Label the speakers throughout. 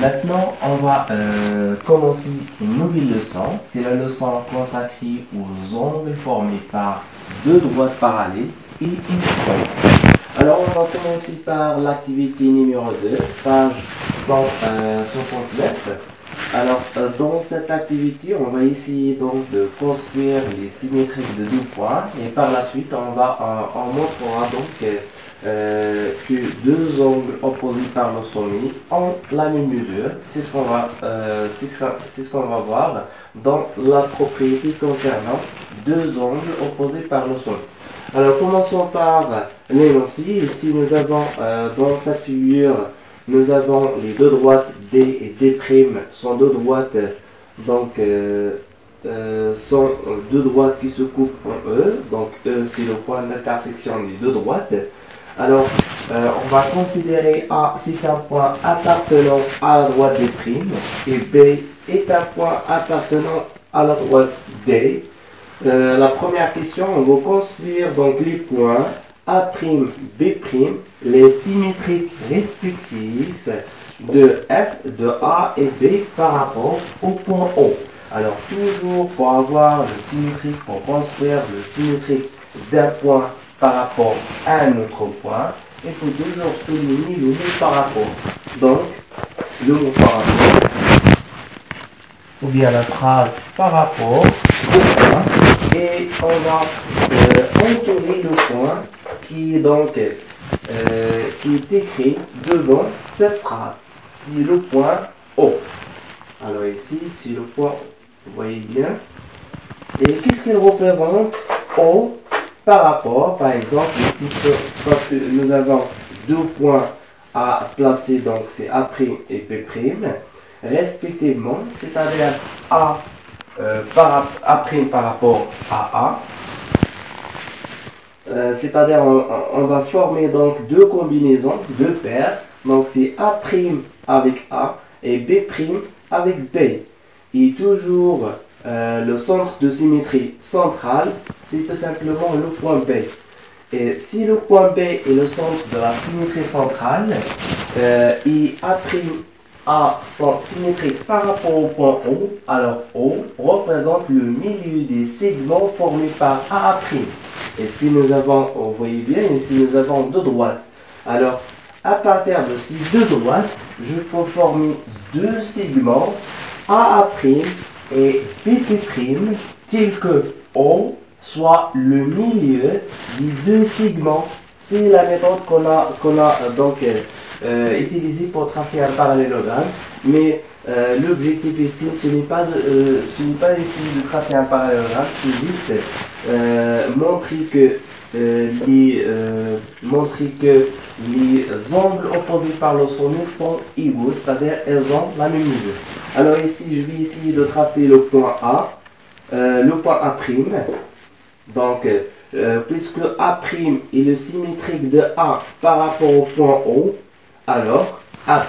Speaker 1: Maintenant, on va commencer une nouvelle leçon. C'est la leçon consacrée aux angles formés par deux droites parallèles et une droite. Alors, on va commencer par l'activité numéro 2, page 169. Alors, dans cette activité, on va essayer donc de construire les symétriques de deux points et par la suite, on montrera donc que deux angles opposés par le sommet ont la même mesure. C'est ce qu'on va voir dans la propriété concernant deux angles opposés par le sommet. Alors, commençons par l'énoncé. Ici, nous avons dans cette figure, nous avons les deux droites D et D' sont deux droites, donc sont deux droites qui se coupent en E. Donc E, c'est le point d'intersection des deux droites. Alors, on va considérer A, c'est un point appartenant à la droite D' et B est un point appartenant à la droite D. La première question, on va construire donc les points A', B', les symétriques respectifs de F, de A et B par rapport au point O. Alors, toujours pour avoir le symétrique, pour construire le symétrique d'un point par rapport à un autre point, il faut toujours souligner le mot par rapport. Donc, le mot par rapport, ou bien la phrase par rapport au point, et on va entourer le point qui est écrit devant cette phrase. Si le point O. Alors ici, si le point O, vous voyez bien. Et qu'est-ce qu'il représente O par rapport, par exemple, ici, parce que nous avons deux points à placer, donc c'est A' et B', respectivement, c'est-à-dire A par rapport à A. C'est-à-dire on va former donc deux combinaisons, deux paires. Donc c'est A' avec A et B' avec B. Et toujours le centre de symétrie centrale, c'est tout simplement le point B. Et si le point B est le centre de la symétrie centrale, et A' sont symétriques par rapport au point O, alors O représente le milieu des segments formés par A'. Et si nous avons, vous voyez bien, ici nous avons deux droites. Alors, à partir de ces deux droites, je peux former deux segments A' et B', tels que O soit le milieu des deux segments. C'est la méthode qu'on a donc utilisée pour tracer un parallélogramme. Mais l'objectif ici, ce n'est pas d'essayer de tracer un parallélogramme, c'est juste montrer que les angles opposés par le sommet sont égaux, c'est-à-dire elles ont la même mesure. Alors ici, je vais essayer de tracer le point A, le point A'. Donc, puisque A' est le symétrique de A par rapport au point O, alors A'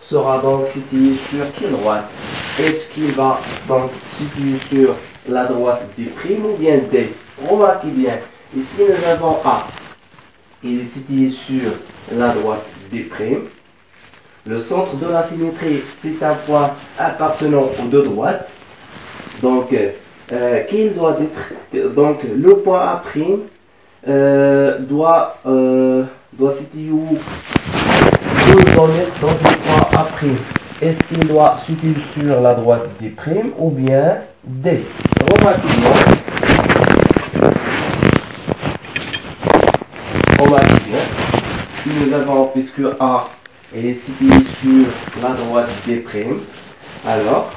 Speaker 1: sera donc situé sur quelle droite? Est-ce qu'il va donc situer sur la droite D' ou bien D? Remarquez bien, ici nous avons A. Il est situé sur la droite D'. Le centre de la symétrie, c'est un point appartenant aux deux droites. Donc, qu'il doit être, donc le point A' doit situer où? Où doit être donc le point A'? Est-ce qu'il doit situer sur la droite D' ou bien D? Remarquez bien, si nous avons, puisque A est situé sur la droite D', alors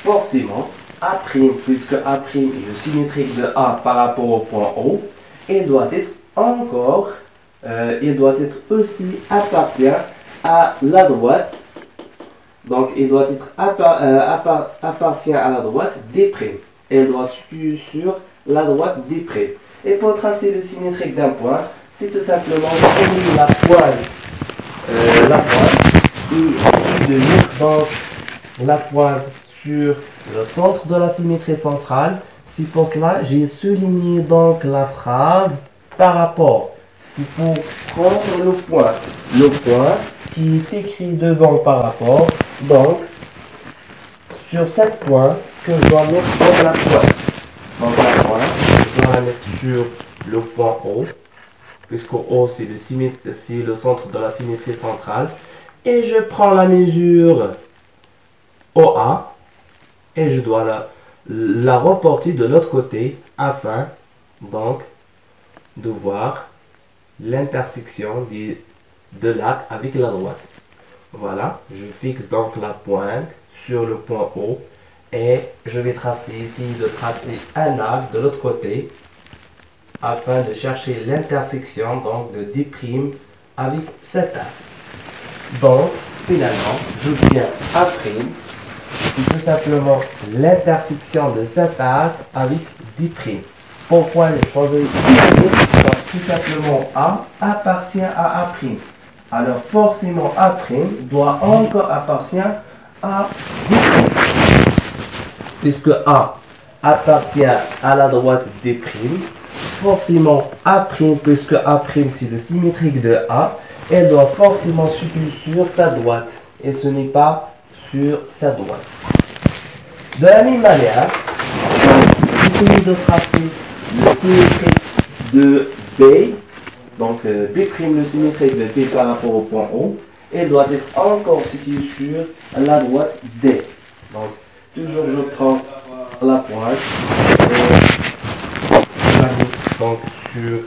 Speaker 1: forcément A', puisque A' est le symétrique de A par rapport au point O, il doit être aussi appartient à la droite. Donc, il doit être appartient à la droite D'. Elle doit se situer sur la droite D'. Et pour tracer le symétrique d'un point, c'est tout simplement prendre la pointe et de mettre donc la pointe sur le centre de la symétrie centrale. C'est pour cela j'ai souligné donc la phrase par rapport. C'est pour prendre le point qui est écrit devant par rapport. Donc, sur 7 points que je dois mettre dans la pointe. Donc la pointe, je dois la mettre sur le point O, puisque O c'est le centre de la symétrie centrale. Et je prends la mesure OA et je dois la reporter de l'autre côté afin donc de voir l'intersection de l'arc avec la droite. Voilà, je fixe donc la pointe sur le point O et je vais essayer de tracer un arc de l'autre côté afin de chercher l'intersection donc de D' avec cet arc. Donc finalement j'obtiens A', c'est tout simplement l'intersection de cet arc avec D'. Pourquoi j'ai choisi D'? Parce que tout simplement A appartient à A'. Alors forcément A' doit encore appartenir à D'. Puisque A appartient à la droite D', forcément A', puisque A' c'est le symétrique de A, elle doit forcément se situer sur sa droite. Et ce n'est pas sur sa droite. De la même manière, essayez de tracer le symétrique de B. Donc B', le symétrique de B par rapport au point O, elle doit être encore située sur la droite D. Donc toujours je prends la pointe et je la mets donc sur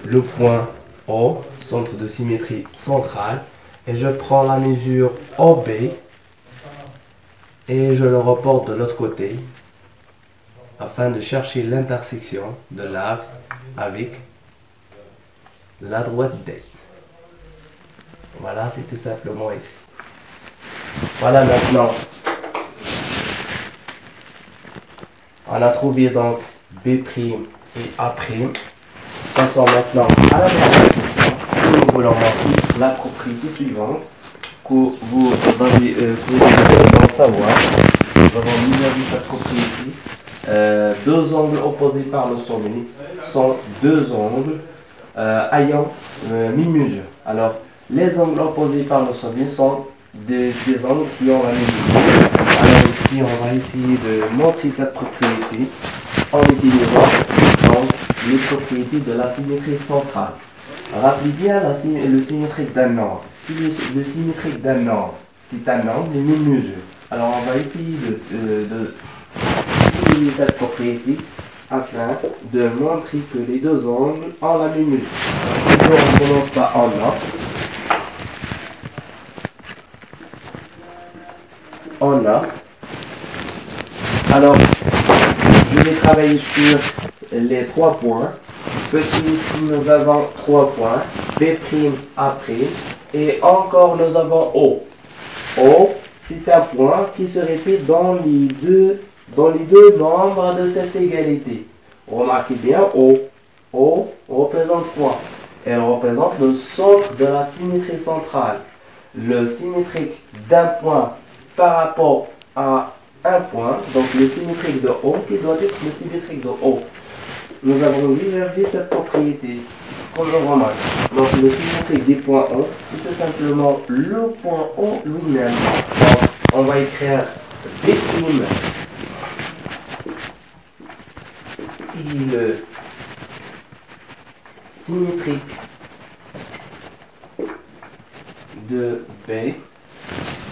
Speaker 1: le point O, centre de symétrie centrale, et je prends la mesure OB et je le reporte de l'autre côté afin de chercher l'intersection de l'arc avec la droite D. Voilà, c'est tout simplement ici. Voilà maintenant. On a trouvé donc B' et A'. Passons maintenant à la dernière question. Nous voulons montrer la propriété suivante que vous devez savoir. Nous avons mis cette propriété. Deux angles opposés par le sommet sont deux angles ayant même mesure. Alors, les angles opposés par le sommet sont des angles qui ont la même mesure. Alors ici, on va essayer de montrer cette propriété en utilisant donc les propriétés de la symétrie centrale. Rappelez bien le symétrique d'un angle. Le symétrique d'un angle, c'est un angle de même mesure. Alors on va essayer d'utiliser cette propriété afin de montrer que les deux angles ont la même mesure. Toujours on commence par en A. En A. Alors, je vais travailler sur les 3 points. Puisqu'ici nous avons 3 points, B', A', et encore nous avons O. O, c'est un point qui se répète dans les deux membres de cette égalité. Remarquez bien, O représente quoi? Elle représente le centre de la symétrie centrale. Le symétrique d'un point par rapport à un point, donc le symétrique de O qui doit être le symétrique de O. Nous avons déjà vu cette propriété. Première remarque. Donc le symétrique des points O, c'est tout simplement le point O lui-même. Donc on va écrire B' et le symétrique de B.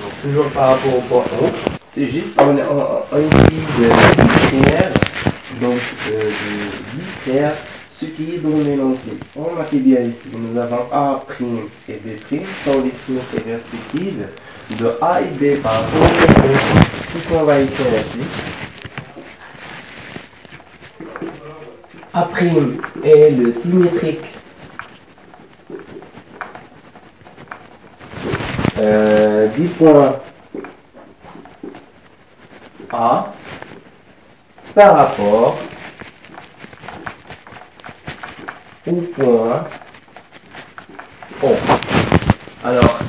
Speaker 1: Donc toujours par rapport au point O. C'est juste on essaye d'écrire donc d'écrire ce qui est dans l'énoncé. On remarque bien ici, nous avons A' et B' sont les symétries respectives de A et B par rapport au O. C'est ce qu'on va écrire ici. A' est le symétrique du point A par rapport au point O. Alors,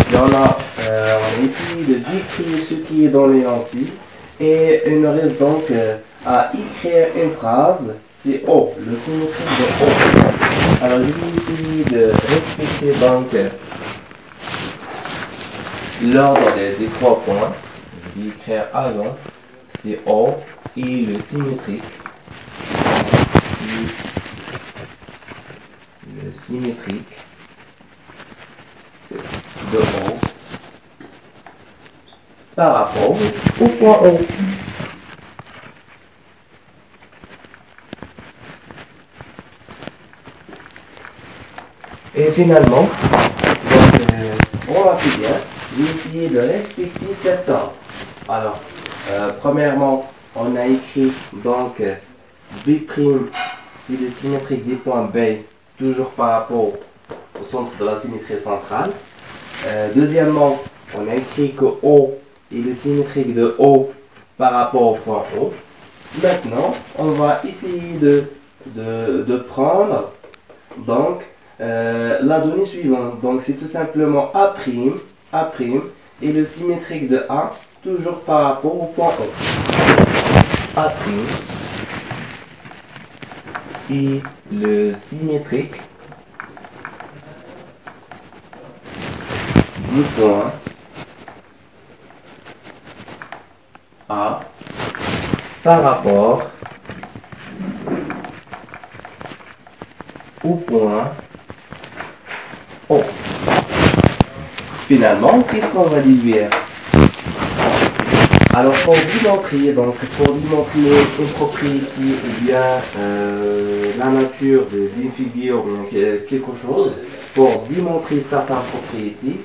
Speaker 1: si on a essayé de décrire ce qui est dans l'énoncé, et il nous reste donc à écrire une phrase, c'est O, le symétrique de O. Alors, je vais essayer de respecter donc l'ordre des 3 points. Je vais écrire avant, c'est O et le symétrique. Le symétrique de O par rapport au point O. Et finalement, donc, on va plus bien, je vais essayer de respecter cet ordre. Alors, premièrement, on a écrit donc B', c'est le symétrique des points B, toujours par rapport au centre de la symétrie centrale. Deuxièmement, on a écrit que O est le symétrique de O par rapport au point O. Maintenant, on va essayer de prendre donc la donnée suivante. Donc c'est tout simplement A', et le symétrique de A toujours par rapport au point O. A' et le symétrique du point A par rapport au point O. Finalement, qu'est-ce qu'on va déduire? Alors, pour démontrer une propriété ou bien la nature d'une figure ou quelque chose, pour démontrer certaines propriétés,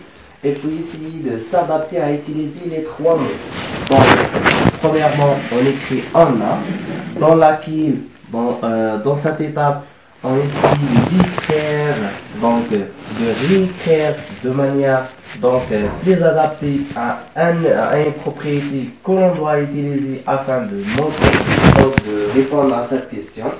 Speaker 1: il faut essayer de s'adapter à utiliser les 3 mots. Donc, premièrement, on écrit en A, dans laquelle, dans cette étape, on essaye de réécrire, donc de réécrire de manière plus adaptée à une propriété que l'on doit utiliser afin de montrer, donc de répondre à cette question.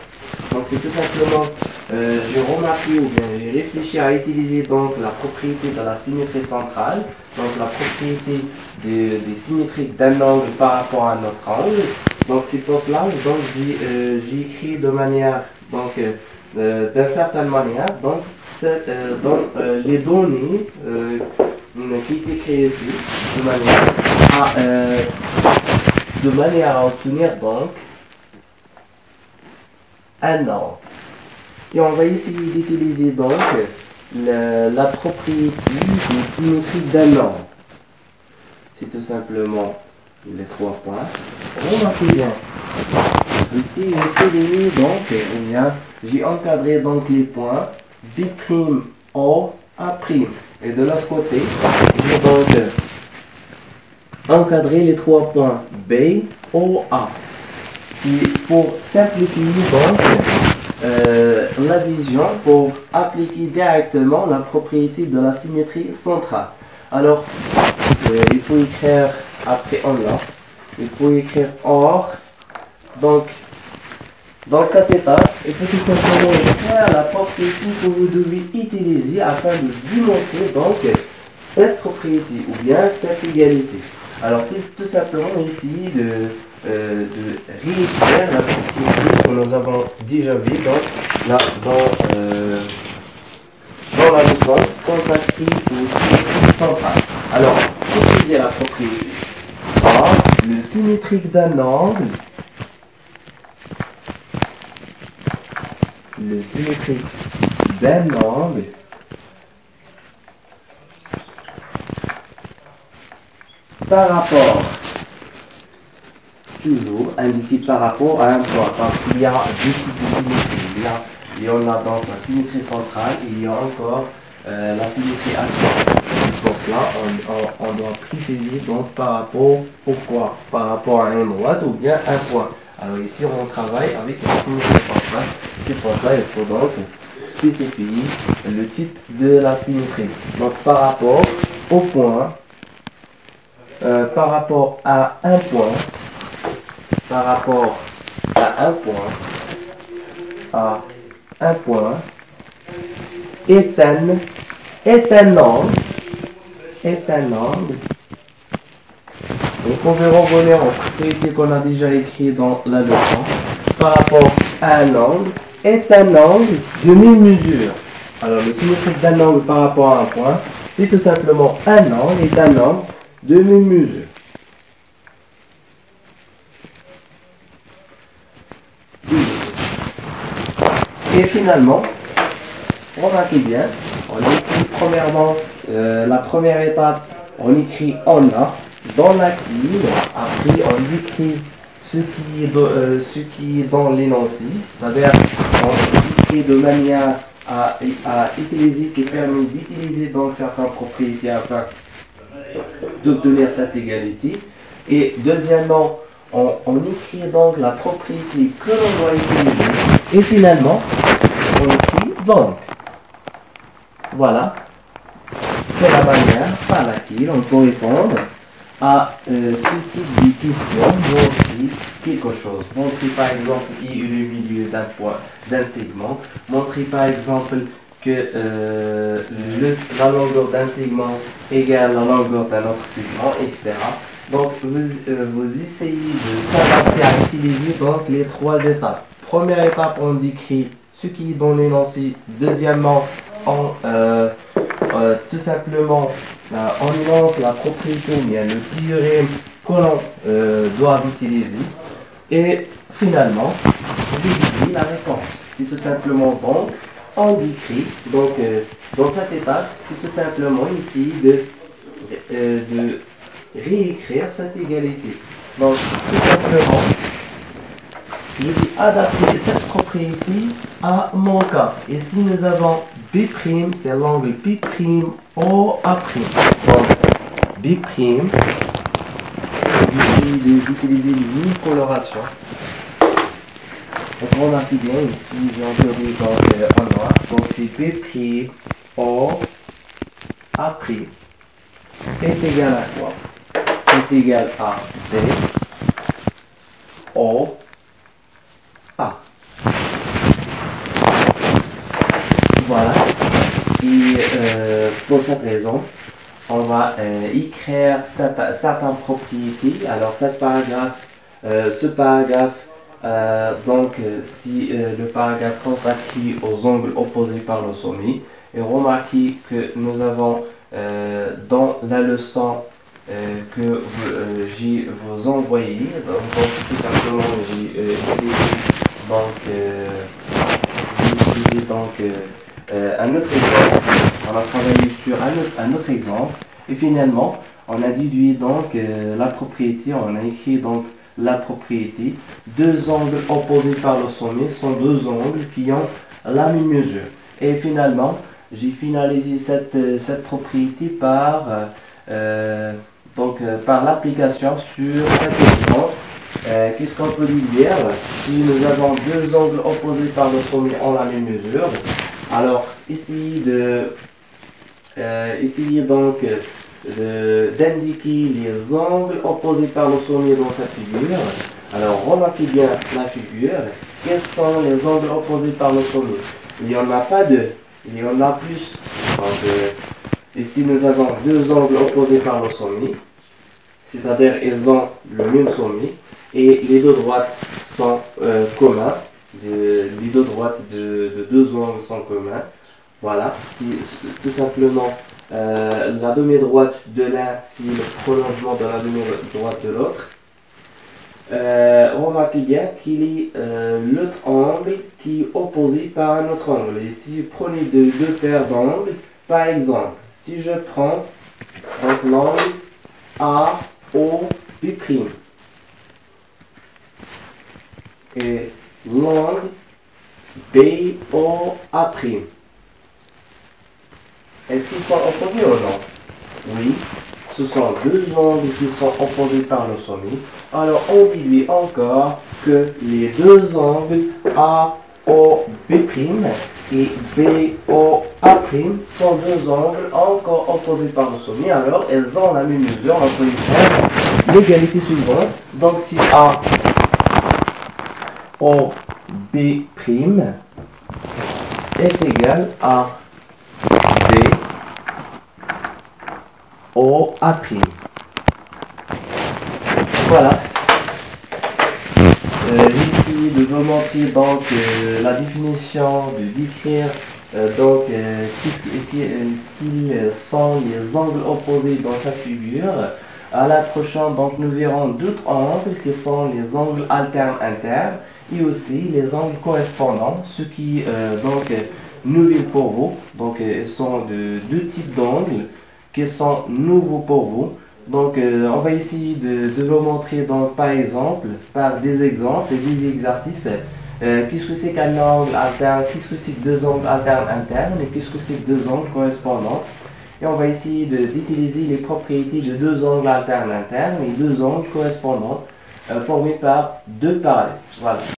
Speaker 1: Donc c'est tout simplement, j'ai remarqué ou bien j'ai réfléchi à utiliser donc la propriété de la symétrie centrale, donc la propriété des symétriques d'un angle par rapport à notre angle. Donc c'est pour cela donc j'ai écrit de manière d'une certaine manière donc les données qui étaient créées ici de manière à obtenir donc un angle. Et on va essayer d'utiliser donc la propriété des symétriques d'un angle. C'est tout simplement les 3 points. Remarquez bien. Ici, j'ai souligné donc, j'ai encadré donc les points B', O, A'. Et de l'autre côté, j'ai donc encadré les 3 points B, O, A. C'est pour simplifier donc la vision, pour appliquer directement la propriété de la symétrie centrale. Alors, il faut écrire après en là, il faut écrire or. Donc, dans cette étape, il faut tout simplement écrire la propriété que vous devez utiliser afin de démontrer donc cette propriété ou bien cette égalité. Alors, tout simplement essayer de réécrire la propriété que nous avons déjà vue dans la leçon consacrée aux symétries centrales. Alors, qu'est-ce que dit la propriété? A, le symétrique d'un angle, le symétrique d'un angle par rapport, toujours indiqué par rapport à un point, parce qu'il y a deux types de symétrie. Il y en a donc la symétrie centrale et il y a encore la symétrie axiale. Pour cela, on doit préciser donc par rapport au quoi? Par rapport à une droite ou bien un point. Alors ici, on travaille avec la symétrie centrale. C'est pour ça qu'il faut donc spécifier le type de la symétrie. Donc par rapport au point, par rapport à un point, par rapport à un point, est un angle. Vous pouvez revenir aux propriétés qu'on a déjà écrites dans la leçon. Par rapport à un angle, est un angle de même mesure. Alors, le symétrique d'un angle par rapport à un point, c'est tout simplement un angle est un angle de même mesure. Et finalement, remarquez bien, on ici premièrement, la première étape, on écrit en A dans la ligne, après on écrit ce qui est dans l'énoncé, c'est-à-dire on écrit de manière à utiliser, qui permet d'utiliser donc certaines propriétés afin d'obtenir cette égalité. Et deuxièmement, on écrit donc la propriété que l'on doit utiliser. Et finalement, on écrit donc. Voilà. C'est la manière par laquelle on peut répondre à ce type de question. Montrer quelque chose. Montrer par exemple I est le milieu d'un segment. Montrer par exemple que la longueur d'un segment égale la longueur d'un autre segment, etc. Donc, vous essayez de s'adapter à utiliser donc les trois étapes. Première étape, on décrit ce qui est dans l'énoncé. Deuxièmement, tout simplement, on énonce la propriété, bien le théorème que l'on doit utiliser. Et finalement, vous déduisez la réponse. C'est tout simplement donc, on décrit. Donc, dans cette étape, c'est tout simplement essayer de réécrire cette égalité. Donc, tout simplement, je vais adapter cette propriété à mon cas. Ici, nous avons B', c'est l'angle B'OA'. Donc, B', d'utiliser une coloration. Donc, on applique bien ici, j'ai encodé en noir. Donc, c'est B'OA' est égal à quoi? C'est égal à BOA. Voilà. Et pour cette raison, on va écrire certaines propriétés. Alors, ce paragraphe, donc, si le paragraphe consacré aux angles opposés par le sommet, et remarquez que nous avons dans la leçon que j'ai vous envoyé, donc tout simplement j'ai utilisé un autre exemple. On a travaillé sur un autre exemple et finalement on a déduit donc la propriété, on a écrit donc la propriété. Deux angles opposés par le sommet sont deux angles qui ont la même mesure. Et finalement, j'ai finalisé cette propriété par l'application sur cette exemple. Qu'est-ce qu'on peut dire? Si nous avons deux angles opposés par le sommet en la même mesure, alors essayez donc d'indiquer les angles opposés par le sommet dans cette figure. Alors remarquez bien la figure. Quels sont les angles opposés par le sommet? Il n'y en a pas deux, il y en a plus. Donc, ici nous avons deux angles opposés par le sommet, c'est-à-dire ils ont le même sommet et les deux droites sont communs. Les deux droites de deux angles sont communs. Voilà, tout simplement la demi-droite de l'un, c'est le prolongement de la demi-droite de l'autre. Remarquez bien qu'il est l'autre angle qui est opposé par un autre angle. Et si vous prenez deux paires d'angles, par exemple, si je prends l'angle AOB' et l'angle BOA', est-ce qu'ils sont opposés ou non? Oui, ce sont deux angles qui sont opposés par le sommet. Alors on déduit encore que les deux angles AOB' et BOA' sont deux angles encore opposés par le sommet. Alors elles ont la même mesure. On peut faire l'égalité suivante. Donc si AOB' est égal à BOA'. Voilà. essayer de vous montrer donc la définition, de décrire quels sont les angles opposés dans cette figure. À la prochaine, donc, nous verrons d'autres angles qui sont les angles alternes internes et aussi les angles correspondants, ce qui nouveau pour vous. Donc, ils sont de deux types d'angles qui sont nouveaux pour vous. Donc, on va essayer de vous montrer donc, par exemple, par des exemples et des exercices. Qu'est-ce que c'est qu'un angle alterne? Qu'est-ce que c'est que deux angles alternes internes? Et qu'est-ce que c'est que deux angles correspondants? Et on va essayer d'utiliser les propriétés de deux angles alternes internes et deux angles correspondants formés par deux parallèles. Voilà.